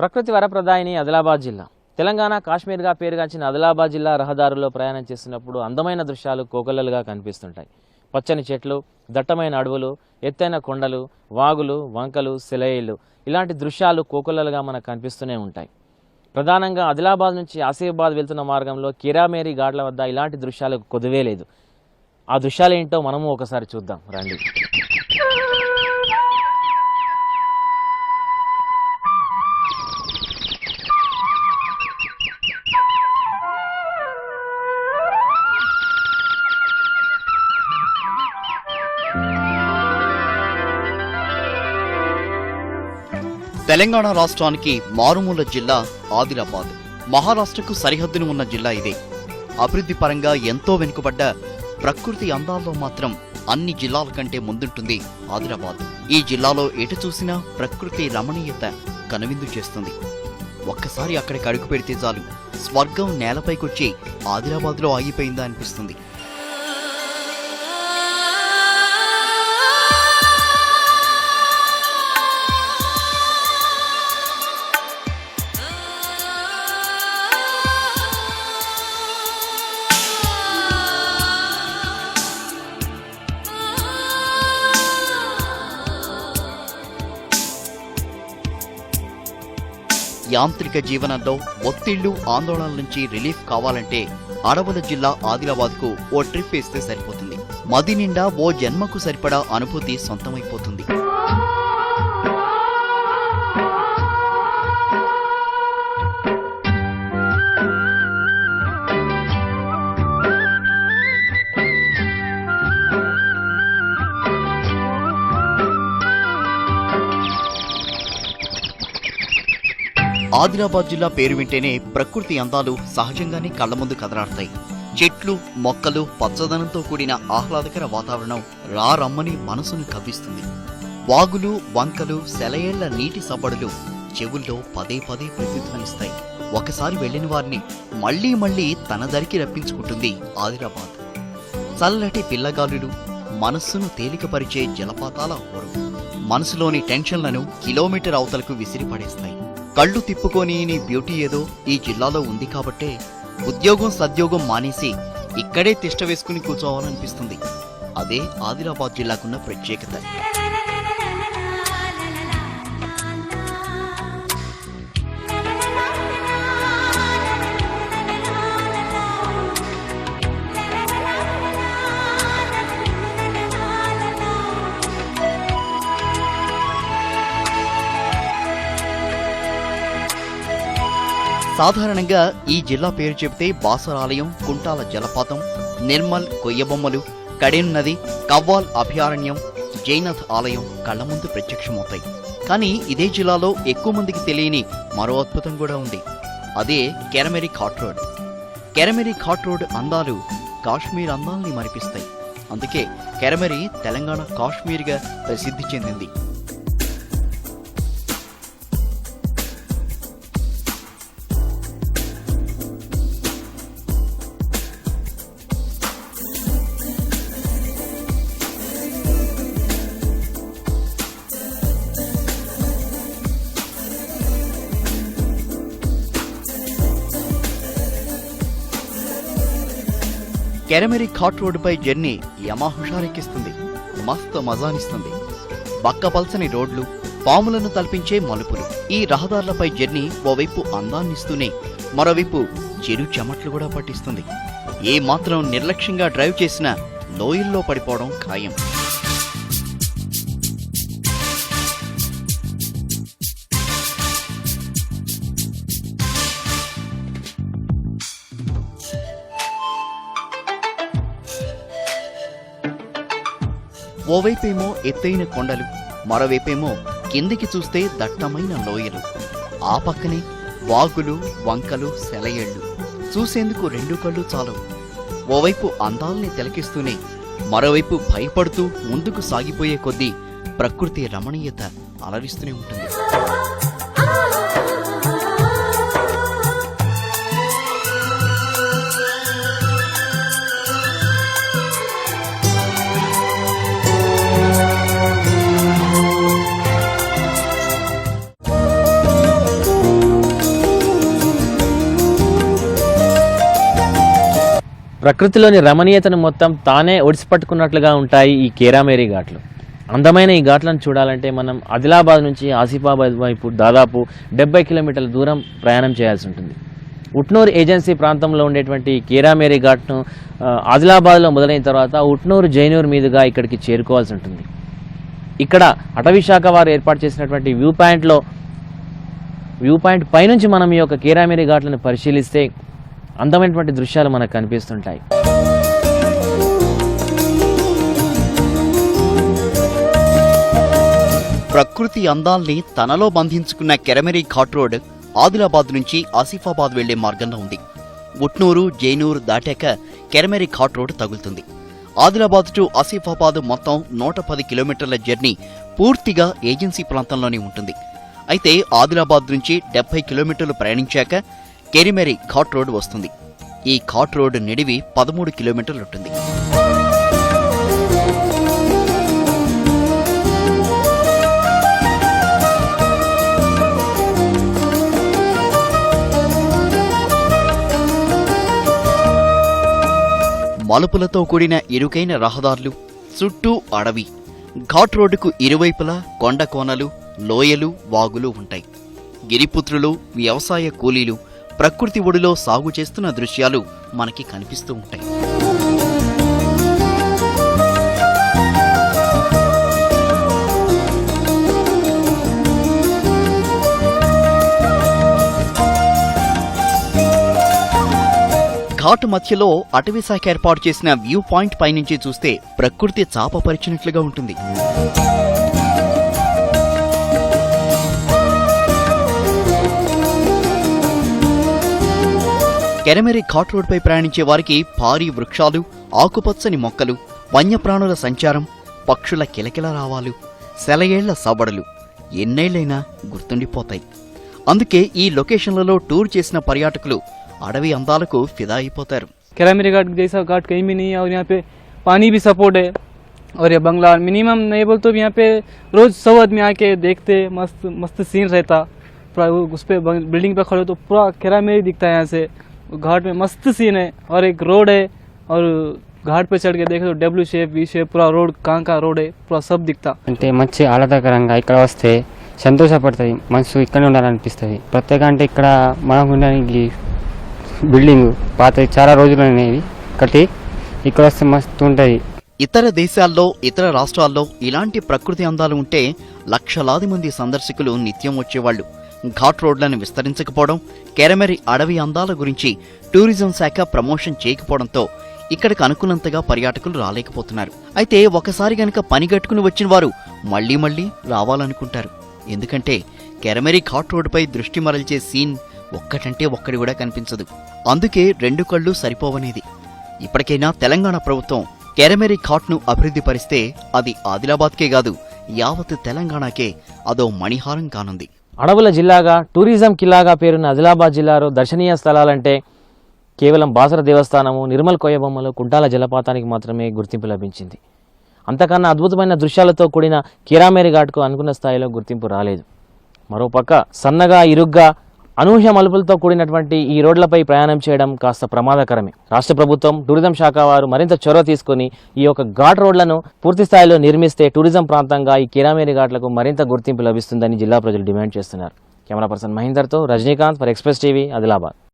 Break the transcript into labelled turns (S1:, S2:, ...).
S1: ప్రకృతి వరప్రదాయిని ఆదిలాబాద్ జిల్లా తెలంగాణ కాశ్మీర్గా పేరుగాంచిన ఆదిలాబాద్ జిల్లా రహదారుల్లో ప్రయాణం చేస్తున్నప్పుడు అందమైన దృశ్యాలు కోకొల్లలుగా కనిపిస్తుంటాయి. పచ్చని చెట్లు, దట్టమైన అడవులు, ఎత్తైన కొండలు, వాగులు, వంకలు, సెలయేళ్లు ఇలాంటి దృశ్యాలు కోకొల్లలుగా మనకు కనిపిస్తూనే ఉంటాయి. ప్రధానంగా ఆదిలాబాద్ నుంచి ఆసిఫాబాద్ వెళ్తున్న మార్గంలో కిరామేరీ ఘాట్ల వద్ద ఇలాంటి దృశ్యాలకు కొదువే లేదు. ఆ దృశ్యాలు ఏంటో మనము ఒకసారి చూద్దాం రండి.
S2: తెలంగాణ రాష్ట్రానికి మారుమూల జిల్లా ఆదిలాబాద్. మహారాష్ట్రకు సరిహద్దును ఉన్న జిల్లా ఇదే. అభివృద్ధి పరంగా ఎంతో వెనుకబడ్డ ప్రకృతి అందాల్లో మాత్రం అన్ని జిల్లాల కంటే ముందుంటుంది ఆదిలాబాద్. ఈ జిల్లాలో ఎటు చూసినా ప్రకృతి రమణీయత కనువిందు చేస్తుంది. ఒక్కసారి అక్కడికి అడుగు పెడితే చాలు స్వర్గం నేలపైకొచ్చి ఆదిలాబాద్లో ఆగిపోయిందా అనిపిస్తుంది. యాంత్రిక జీవనంలో ఒత్తిళ్లు, ఆందోళనల నుంచి రిలీఫ్ కావాలంటే అడవుల జిల్లా ఆదిలాబాద్కు ఓ ట్రిప్ వేస్తే సరిపోతుంది. మది నిండా ఓ జన్మకు సరిపడా అనుభూతి సొంతమైపోతుంది. ఆదిలాబాద్ జిల్లా పేరు వింటేనే ప్రకృతి అందాలు సహజంగానే కళ్ల ముందు కదలాడతాయి. చెట్లు, మొక్కలు, పచ్చదనంతో కూడిన ఆహ్లాదకర వాతావరణం రమ్మని మనసును కవ్విస్తుంది. వాగులు, వంకలు, సెలయేళ్ల నీటి సబ్బడులు చెవుల్లో పదే పదే ప్రతిధ్వనిస్తాయి. ఒకసారి వెళ్లిన వారిని మళ్లీ మళ్లీ తన దరికి రప్పించుకుంటుంది ఆదిలాబాద్. చల్లటి పిల్లగాలులు, మనస్సును తేలికపరిచే జలపాతాల హోరు మనసులోని టెన్షన్లను కిలోమీటర్ అవతలకు విసిరిపడేస్తాయి. కళ్ళు తిప్పుకొని నీ బ్యూటీ ఏదో ఈ జిల్లాలో ఉంది కాబట్టే ఉద్యోగం సద్యోగం మానేసి ఇక్కడే తిష్ట వేసుకుని కూర్చోవాలనిపిస్తుంది. అదే ఆదిలాబాద్ జిల్లాకున్న ప్రత్యేకత. సాధారణంగా ఈ జిల్లా పేరు చెబితే బాసరాలయం, కుంటాల జలపాతం, నిర్మల్, కొయ్యబొమ్మలు, కడెన్ నది, కవ్వాల్ అభయారణ్యం, జైనథ్ ఆలయం కళ్ల ముందు ప్రత్యక్షమవుతాయి. కానీ ఇదే జిల్లాలో ఎక్కువ మందికి తెలియని మరో అద్భుతం కూడా ఉంది. అదే కెరమెరీ ఘాట్ రోడ్. కెరమెరీ ఘాట్ రోడ్ అందాలు కాశ్మీర్ అందాల్ని మరిపిస్తాయి. అందుకే కెరమెరీ తెలంగాణ కాశ్మీర్గా ప్రసిద్ధి చెందింది. కెరమెరీ ఘాట్ రోడ్డుపై జర్నీ యమా హుషారెక్కిస్తుంది, మస్తు మజానిస్తుంది. బక్కపల్సని రోడ్లు, పాములను తలపించే మలుపులు. ఈ రహదారులపై జర్నీ ఓవైపు అందాన్నిస్తూనే మరోవైపు చెరు చెమట్లు కూడా పట్టిస్తుంది. ఏ మాత్రం నిర్లక్ష్యంగా డ్రైవ్ చేసినా లోయల్లో పడిపోవడం ఖాయం. ఓవైపేమో ఎత్తైన కొండలు, మరోవైపేమో కిందికి చూస్తే దట్టమైన లోయలు. ఆ పక్కనే వాగులు, వంకలు, సెలయేళ్లు. చూసేందుకు రెండు కళ్ళు చాలవు. ఓవైపు అందాల్ని తిలకిస్తూనే మరోవైపు భయపడుతూ ముందుకు సాగిపోయే కొద్దీ ప్రకృతి రమణీయత అలరిస్తూనే ఉంటుంది.
S1: ప్రకృతిలోని రమణీయతను మొత్తం తానే ఒడిసిపట్టుకున్నట్లుగా ఉంటాయి ఈ కేరామేరీ ఘాట్లు. అందమైన ఈ ఘాట్లను చూడాలంటే మనం ఆదిలాబాద్ నుంచి ఆసిఫాబాద్ వైపు దాదాపు 70 కిలోమీటర్ల దూరం ప్రయాణం చేయాల్సి ఉంటుంది. ఉట్నూరు ఏజెన్సీ ప్రాంతంలో ఉండేటువంటి కేరామేరీ ఘాట్ను ఆదిలాబాద్లో మొదలైన తర్వాత ఉట్నూరు జైనూరు మీదుగా ఇక్కడికి చేరుకోవాల్సి ఉంటుంది. ఇక్కడ అటవీ శాఖ వారు ఏర్పాటు చేసినటువంటి వ్యూ పాయింట్ పైనుంచి మనం ఈ యొక్క కేరామేరీ ఘాట్లను పరిశీలిస్తే అందమైనటువంటి దృశ్యాలు మనకు కనిపిస్తుంటాయి.
S2: ప్రకృతి అందాల్ని తనలో బంధించుకున్న కెరమెరీ ఘాట్ రోడ్ ఆదిలాబాద్ నుంచి ఆసిఫాబాద్ వెళ్లే మార్గంలో ఉంది. ఉట్నూరు జైనూరు దాటాక కెరమెరీ ఘాట్ రోడ్ తగులుతుంది. ఆదిలాబాద్ టు ఆసిఫాబాద్ మొత్తం 110 కిలోమీటర్ల జర్నీ పూర్తిగా ఏజెన్సీ ప్రాంతంలోనే ఉంటుంది. అయితే ఆదిలాబాద్ నుంచి 70 కిలోమీటర్లు ప్రయాణించాక కెరిమెరీ ఘాట్ రోడ్ వస్తుంది. ఈ ఘాట్ రోడ్ నిడివి 13 కిలోమీటర్లు ఉంటుంది. మలుపులతో కూడిన ఇరుకైన రహదారులు, చుట్టూ అడవి. ఘాట్ రోడ్డుకు ఇరువైపులా కొండ కోనలు, లోయలు, వాగులు ఉంటాయి. గిరిపుత్రులు, వ్యవసాయ కూలీలు ప్రకృతి ఒడిలో సాగు చేస్తున్న దృశ్యాలు మనకి కనిపిస్తూ ఉంటాయి. ఘాట్ మధ్యలో అటవీ శాఖ ఏర్పాటు చేసిన వ్యూ పాయింట్ పైనుంచి చూస్తే ప్రకృతి చాపపరిచినట్లుగా ఉంటుంది. కెరమెరీ ఘాట్ రోడ్పై ప్రయాణించే వారికి భారీ వృక్షాలు, ఆకుపచ్చని మొక్కలు, వన్యప్రాణుల సంచారం, పక్షుల కిలకిల రావాలు, సెలయేళ్ల సబడలు ఎన్నేళ్లైనా గుర్తుండిపోతాయి. అందుకే ఈ లొకేషన్లలో టూర్ చేసిన పర్యాటకులు అడవి అందాలకు ఫిదా అయిపోతారు.
S3: कैरामेरी घाट जैसा घाट कहीं भी नहीं है और यहाँ पे पानी भी सपोर्ट है और ये बंगला मिनिमम नहीं बोल तो यहाँ पे रोज 100 आदमी आके देखते, मस्त मस्त सीन रहता पूरा। उस पे बिल्डिंग पे खड़े तो पूरा कैरामेरी दिखता है यहाँ से। घाट में मस्त सीन है और एक रोड है और घाट पे चढ़ के देखे तो W शेप V शेप पूरा रोड कहाँ का रोड है पूरा सब दिखता.
S4: అంటే మంచి ఆహ్లాదకరంగా ఇక్కడ వస్తే సంతోషపడుతుంది, మనసు ఇక్కడే ఉండాలనిపిస్తుంది. ప్రత్యేక అంటే ఇక్కడ మనకు ఉండడానికి బిల్డింగ్ పాత చాలా రోజులు అనేవి కట్టి ఇక్కడ వస్తే మస్తు ఉంటుంది.
S2: ఇతర దేశాల్లో, ఇతర రాష్ట్రాల్లో ఇలాంటి ప్రకృతి అందాలు ఉంటే లక్షలాది మంది సందర్శకులు నిత్యం వచ్చేవాళ్లు. ఘాట్ రోడ్లను విస్తరించకపోవడం, కెరమెరీ అడవి అందాల గురించి టూరిజం శాఖ ప్రమోషన్ చేయకపోవడంతో ఇక్కడికి అనుకున్నంతగా పర్యాటకులు రాలేకపోతున్నారు. అయితే ఒకసారి గనక పనిగట్టుకుని వచ్చిన వారు మళ్లీ మళ్లీ రావాలనుకుంటారు. ఎందుకంటే కెరమెరీ ఘాట్ రోడ్డుపై దృష్టి మరల్చే సీన్ ఒక్కటంటే ఒక్కడి కూడా కనిపించదు. అందుకే 2 కళ్ళు సరిపోవనేది. ఇప్పటికైనా తెలంగాణ ప్రభుత్వం కెరమెరీ ఘాట్ను అభివృద్ధి పరిస్తే అది ఆదిలాబాద్కే కాదు యావత్ తెలంగాణకే అదో మణిహారం కానుంది.
S1: అడవుల జిల్లాగా, టూరిజం కిల్లాగా పేరున్న ఆదిలాబాద్ జిల్లాలో దర్శనీయ స్థలాలంటే కేవలం బాసర దేవస్థానము, నిర్మల్ కోయబొమ్మలు, కుంటాల జలపాతానికి మాత్రమే గుర్తింపు లభించింది. అంతకన్నా అద్భుతమైన దృశ్యాలతో కూడిన కేరామేరీ ఘాట్కు అనుకున్న స్థాయిలో గుర్తింపు రాలేదు. మరోపక్క సన్నగా, ఇరుగ్గా, అనూహ్య మలుపులతో కూడినటువంటి ఈ రోడ్లపై ప్రయాణం చేయడం కాస్త ప్రమాదకరమే. రాష్ట్ర ప్రభుత్వం, టూరిజం శాఖ వారు మరింత చొరవ తీసుకుని ఈ యొక్క ఘాట్ రోడ్లను పూర్తి స్థాయిలో నిర్మిస్తే టూరిజం ప్రాంతంగా ఈ కేరామేరీ ఘాట్లకు మరింత గుర్తింపు లభిస్తుందని జిల్లా ప్రజలు డిమాండ్ చేస్తున్నారు. కెమెరా పర్సన్ మహేందర్తో Rajinikanth for express TV, Adilabad.